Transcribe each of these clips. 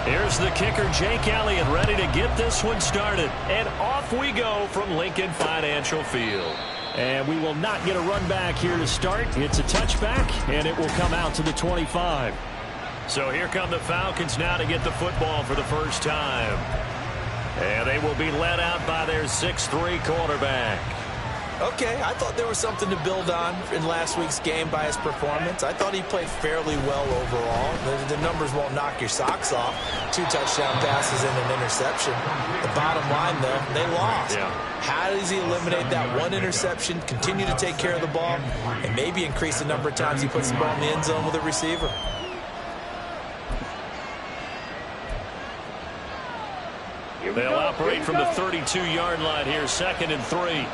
Here's the kicker, Jake Elliott, ready to get this one started. And off we go from Lincoln Financial Field. And we will not get a run back here to start. It's a touchback, and it will come out to the 25. So here come the Falcons now to get the football for the first time. And they will be led out by their 6'3" quarterback. Okay, I thought there was something to build on in last week's game by his performance. I thought he played fairly well overall. The numbers won't knock your socks off. 2 touchdown passes and an interception. The bottom line, though, they lost. Yeah. How does he eliminate that one interception, continue to take care of the ball, and maybe increase the number of times he puts the ball in the end zone with a receiver? They'll operate from the 32-yard line here, 2nd and 3.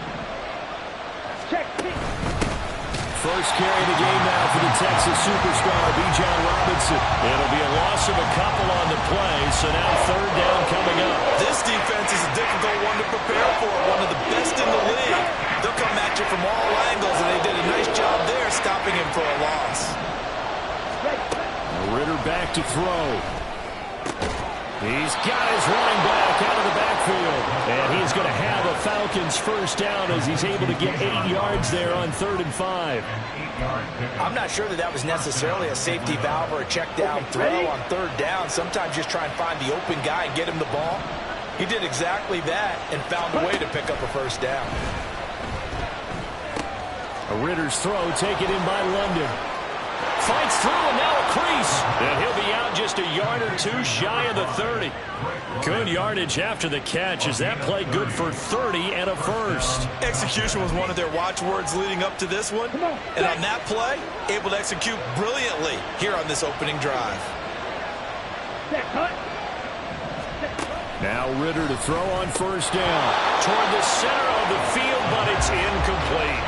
First carry of the game now for the Texas superstar, Bijan Robinson. It'll be a loss of a couple on the play, so now 3rd down coming up. This defense is a difficult one to prepare for, one of the best in the league. They'll come at you from all angles, and they did a nice job there stopping him for a loss. Ritter back to throw. He's got his running back out of the backfield. And he's going to have a Falcons first down as he's able to get 8 yards there on 3rd and 5. I'm not sure that was necessarily a safety valve or a check down throw on 3rd down. Sometimes just try and find the open guy and get him the ball. He did exactly that and found a way to pick up a first down. A Ritter's throw taken in by London. Fights through and now a crease. And he'll be out just a yard or 2 shy of the 30. Good yardage after the catch. Is that play good for 30 and a first? Execution was one of their watchwords leading up to this one. And on that play, able to execute brilliantly here on this opening drive. Now Ritter to throw on first down. Toward the center of the field, but it's incomplete.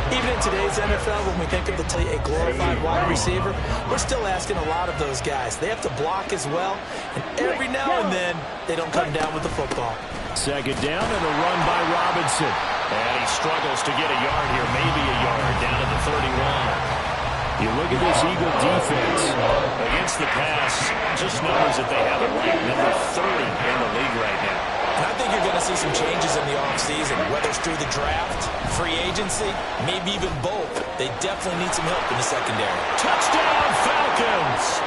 Even in today's NFL, when we think of a glorified wide receiver, we're still asking a lot of those guys. They have to block as well, and every now and then, they don't come down with the football. 2nd down and a run by Robinson. And he struggles to get a yard here, maybe a yard, down to the 31. You look at this Eagle defense. Against the pass, just numbers that they have it ranked number 30 in the league right now. And I think you're going to see some changes in the offseason, whether it's through the draft, free agency, maybe even both. They definitely need some help in the secondary. Touchdown, Falcons!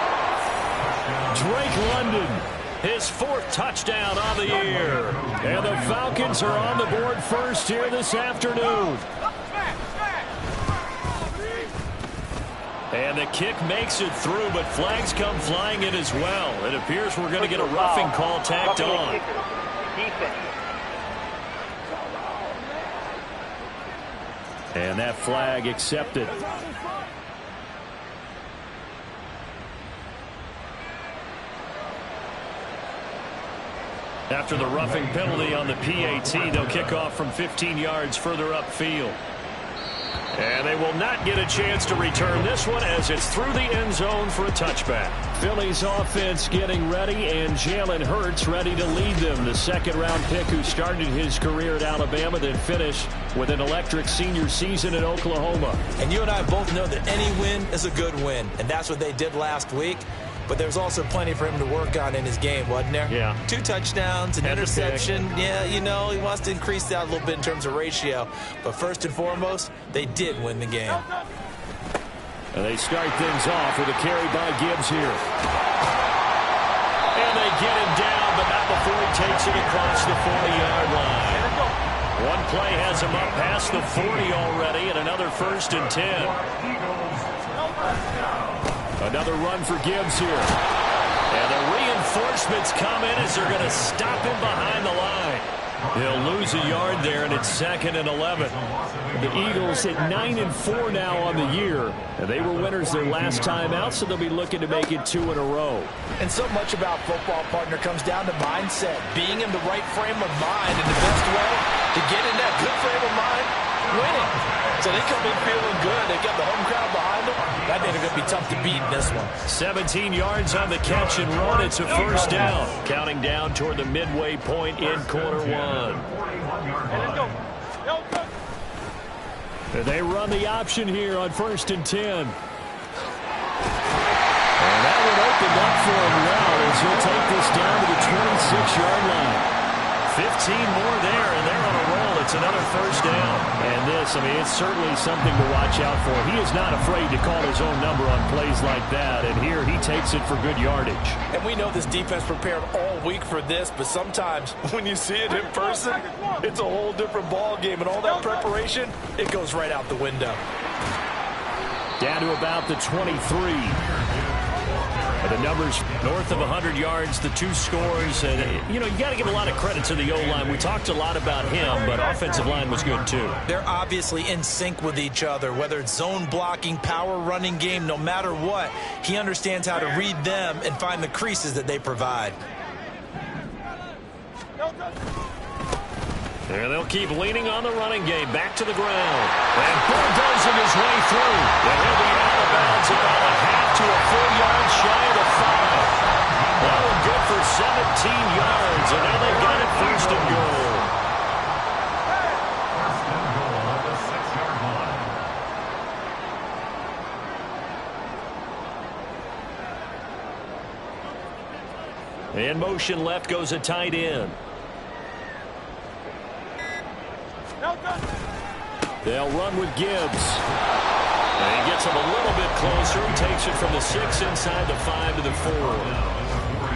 Drake London, his 4th touchdown on the year. And the Falcons are on the board first here this afternoon. And the kick makes it through, but flags come flying in as well. It appears we're going to get a roughing call tacked on. And that flag accepted. After the roughing penalty on the PAT, they'll kick off from 15 yards further upfield. And they will not get a chance to return this one as it's through the end zone for a touchback. Philly's offense getting ready, and Jalen Hurts ready to lead them. The 2nd-round pick who started his career at Alabama, then finished with an electric senior season in Oklahoma. And you and I both know that any win is a good win, and that's what they did last week. But there's also plenty for him to work on in his game, wasn't there? Yeah. 2 touchdowns, an interception. Yeah, you know, he wants to increase that a little bit in terms of ratio. But first and foremost, they did win the game. And they start things off with a carry by Gibbs here. And they get him down, but not before he takes it across the 40-yard line. One play has him up past the 40 already, and another 1st and 10. Another run for Gibbs here. And the reinforcements come in as they're going to stop him behind the line. He'll lose a yard there, and it's 2nd and 11. The Eagles at 9-4 now on the year. And they were winners their last time out, so they'll be looking to make it 2 in a row. And so much about football, partner, comes down to mindset. Being in the right frame of mind, and the best way to get in that good frame of mind, winning. So they come in feeling good. They've got the home crowd behind them. I think they're going to be tough to beat in this one. 17 yards on the catch and run. It's a first down. Counting down toward the midway point in quarter 1. And they run the option here on 1st and 10. And that one opened up for him well as he'll take 6-yard line. 15 more there, and they're on a roll. It's another first down. And this, I mean, it's certainly something to watch out for. He is not afraid to call his own number on plays like that, and here he takes it for good yardage. And we know this defense prepared all week for this, but sometimes when you see it in person, it's a whole different ball game, and all that preparation, it goes right out the window. Down to about the 23. The numbers north of 100 yards, the 2 scores. And, you know, you got to give a lot of credit to the O-line. We talked a lot about him, but offensive line was good, too. They're obviously in sync with each other, whether it's zone blocking, power running game, no matter what. He understands how to read them and find the creases that they provide. And they'll keep leaning on the running game. Back to the ground. And bulldozing his way through. And he'll be out of bounds about a half to a full yard shy of the 5. Oh, good for 17 yards. And now they've got it first and goal. In motion left goes a tight end. They'll run with Gibbs. And he gets him a little bit closer. He takes it from the 6 inside the 5 to the 4.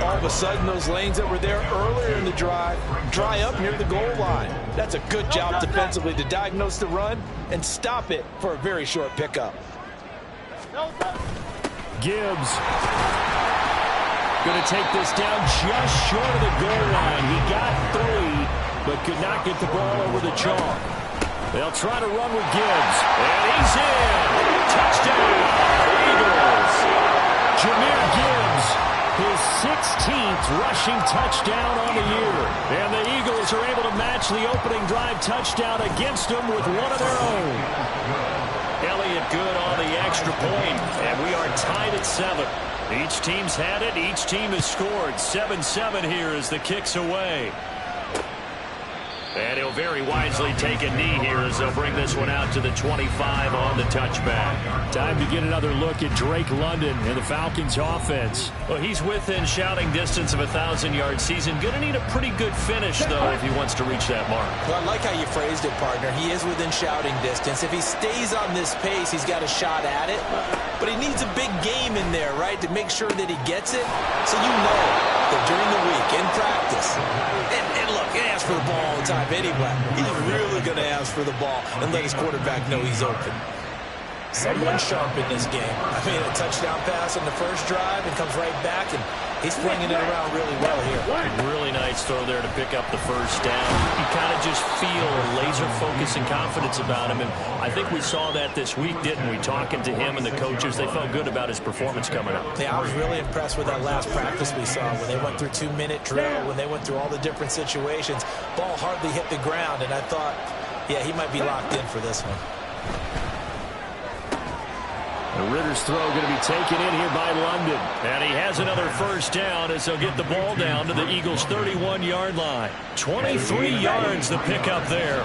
All of a sudden, those lanes that were there earlier in the drive dry up near the goal line. That's a good job defensively to diagnose the run and stop it for a very short pickup. Gibbs going to take this down just short of the goal line. He got 3, but could not get the ball over the chalk. They'll try to run with Gibbs. And he's in. Touchdown, Eagles. Jahmyr Gibbs, his 16th rushing touchdown on the year. And the Eagles are able to match the opening drive touchdown against them with one of their own. Elliott good on the extra point, and we are tied at 7. Each team's had it. Each team has scored. 7-7 here as the kick's away. And he'll very wisely take a knee here as they'll bring this one out to the 25 on the touchback. Time to get another look at Drake London and the Falcons offense. Well, he's within shouting distance of a 1,000-yard season. Going to need a pretty good finish, though, if he wants to reach that mark. Well, I like how you phrased it, partner. He is within shouting distance. If he stays on this pace, he's got a shot at it. But he needs a big game in there, right, to make sure that he gets it. So you know that during the week, in practice, and look, he asks for the ball all the time anyway. He's really going to ask for the ball and let his quarterback know he's open. Someone sharp in this game. I mean, a touchdown pass on the first drive and comes right back, and he's flinging it around really well here. Really nice throw there to pick up the first down. You kind of just feel a laser focus and confidence about him, and I think we saw that this week, didn't we? Talking to him and the coaches, they felt good about his performance coming up. Yeah, I was really impressed with that last practice we saw when they went through 2-minute drill, when they went through all the different situations. Ball hardly hit the ground, and I thought, yeah, he might be locked in for this one. The Ritter's throw going to be taken in here by London. And he has another first down as they'll get the ball down to the Eagles' 31-yard line. 23 yards the pickup there.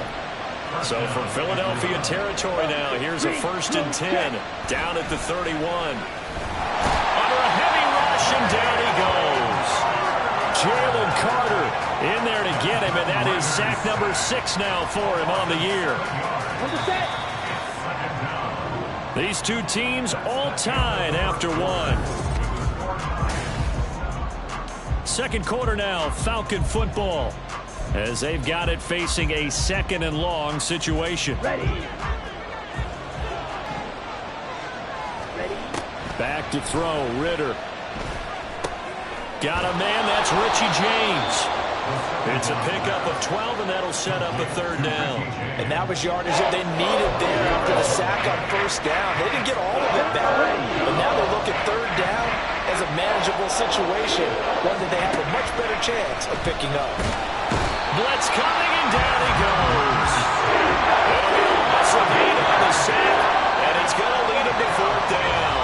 So from Philadelphia territory now, here's a 1st and 10 down at the 31. Under a heavy rush, and down he goes. Jalen Carter in there to get him, and that is sack number 6 now for him on the year. These two teams all tied after 1. Second quarter now, Falcon football, as they've got it facing a 2nd and long situation. Ready. Back to throw, Ritter. Got a man, that's Richie James. It's a pickup of 12, and that'll set up a 3rd down. And that was yardage that they needed there after the sack on 1st down. They didn't get all of it back, but now they look at 3rd down as a manageable situation, one that they have a much better chance of picking up. Blitz coming, and down he goes. Muscle gain on the sack, and it's going to lead him to 4th down.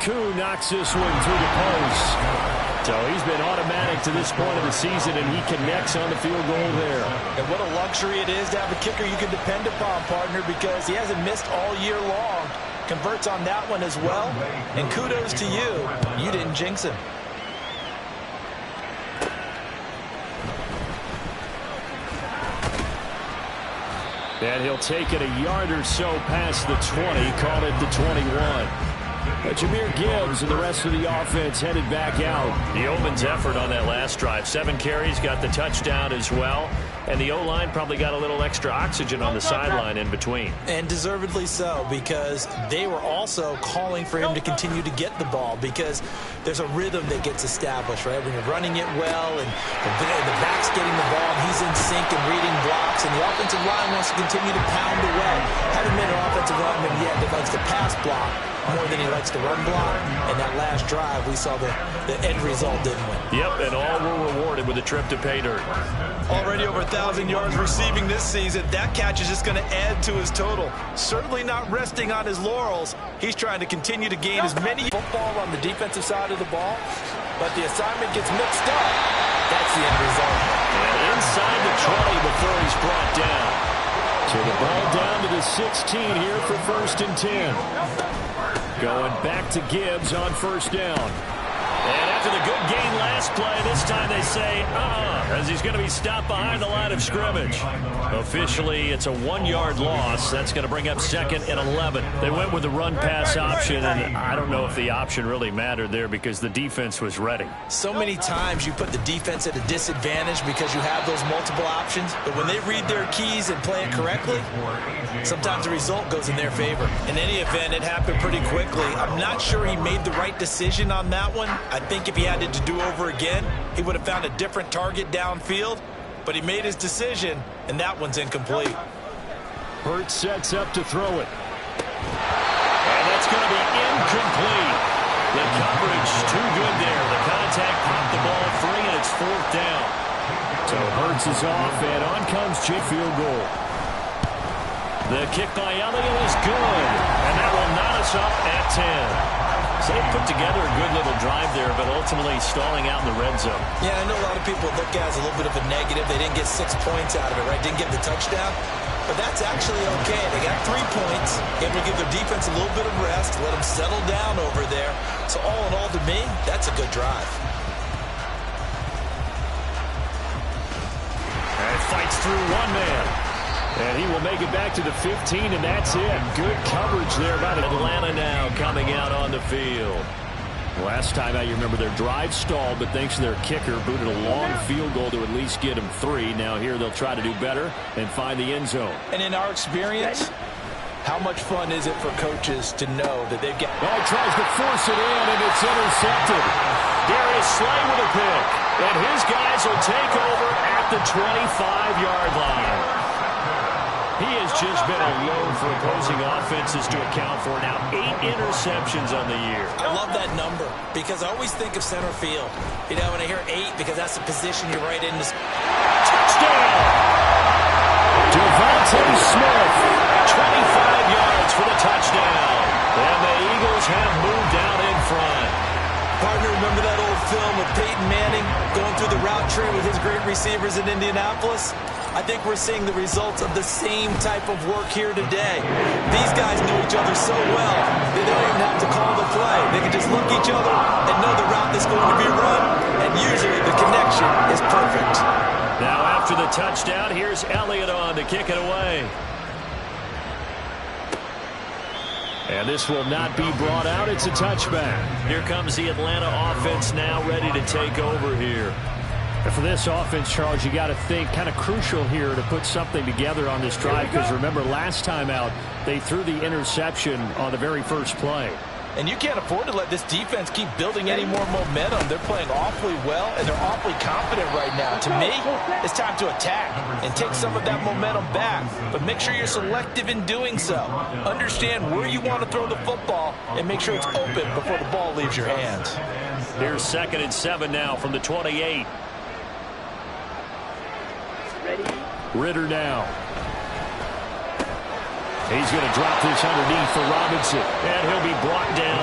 Koo knocks this one through the post. So he's been automatic to this point of the season, and he connects on the field goal there. And what a luxury it is to have a kicker you can depend upon, partner, because he hasn't missed all year long. converts on that one as well. And kudos to you. You didn't jinx him. And he'll take it a yard or so past the 20, call it the 21. Jahmyr Gibbs and the rest of the offense headed back out. The Yeoman's effort on that last drive. 7 carries, got the touchdown as well. And the O-line probably got a little extra oxygen on the sideline in between. And deservedly so, because they were also calling for him to continue to get the ball, because there's a rhythm that gets established, right? When you're running it well and the back's getting the ball and he's in sync and reading blocks, and the offensive line wants to continue to pound away. Haven't been an offensive lineman yet that likes to pass block more than he likes to run block. And that last drive, we saw the end result, didn't we? Yep, and all were rewarded with a trip to pay dirt. Already over 1,000 yards receiving this season. That catch is just going to add to his total. Certainly not resting on his laurels. He's trying to continue to gain as many football on the defensive side of the ball, but the assignment gets mixed up. That's the end result. And inside the 20 before he's brought down. So the ball down to the 16 here for 1st and 10. Going back to Gibbs on 1st down. And after the good gain last play, this time they say, as he's going to be stopped behind the line of scrimmage. Officially, it's a 1-yard loss. That's going to bring up 2nd and 11. They went with the run-pass option, and I don't know if the option really mattered there because the defense was ready. So many times you put the defense at a disadvantage because you have those multiple options, but when they read their keys and play it correctly, sometimes the result goes in their favor. In any event, it happened pretty quickly. I'm not sure he made the right decision on that one. I think if he had it to do over again, he would have found a different target downfield, but he made his decision, and that one's incomplete. Hurts sets up to throw it. And that's going to be incomplete. The coverage too good there. The contact popped the ball free, and it's 4th down. So Hurts is off, and on comes Jake. Field goal. The kick by Elliott is good, and that will knot us up at 10. So they put together a good little drive there, but ultimately stalling out in the red zone. Yeah, I know a lot of people look at it as a little bit of a negative. They didn't get 6 points out of it, right? Didn't get the touchdown. But that's actually okay. They got 3 points. Able to give their defense a little bit of rest, let them settle down over there. So all in all, to me, that's a good drive. And fights through one man. And he will make it back to the 15, and that's it. Good coverage there by Atlanta now coming out on the field. Last time out, you remember their drive stalled, but thanks to their kicker, booted a long field goal to at least get them 3. Now here they'll try to do better and find the end zone. And in our experience, how much fun is it for coaches to know that they've got... Oh, he tries to force it in, and it's intercepted. Darius Slay with a pick. And his guys will take over at the 25-yard line. He has just been a load for opposing offenses to account for. Now 8 interceptions on the year. I love that number because I always think of center field. You know, when I hear 8, because that's the position you're right in. Touchdown! Devontae Smith, 25 yards for the touchdown. And the Eagles have moved out in front. Partner, remember that old film of Peyton Manning going through the route tree with his great receivers in Indianapolis? I think we're seeing the results of the same type of work here today. These guys know each other so well, they don't even have to call the play. They can just look each other and know the route that's going to be run, and usually the connection is perfect. Now after the touchdown, here's Elliott on to kick it away. And this will not be brought out. It's a touchback. Here comes the Atlanta offense now ready to take over here. And for this offense, Charles, you got to think kind of crucial here to put something together on this drive, because remember last time out they threw the interception on the very first play. And you can't afford to let this defense keep building any more momentum. They're playing awfully well, and they're awfully confident right now. To me, it's time to attack and take some of that momentum back. But make sure you're selective in doing so. Understand where you want to throw the football and make sure it's open before the ball leaves your hands. Here's 2nd and 7 now from the 28. Ritter now. He's going to drop this underneath for Robinson, and he'll be brought down.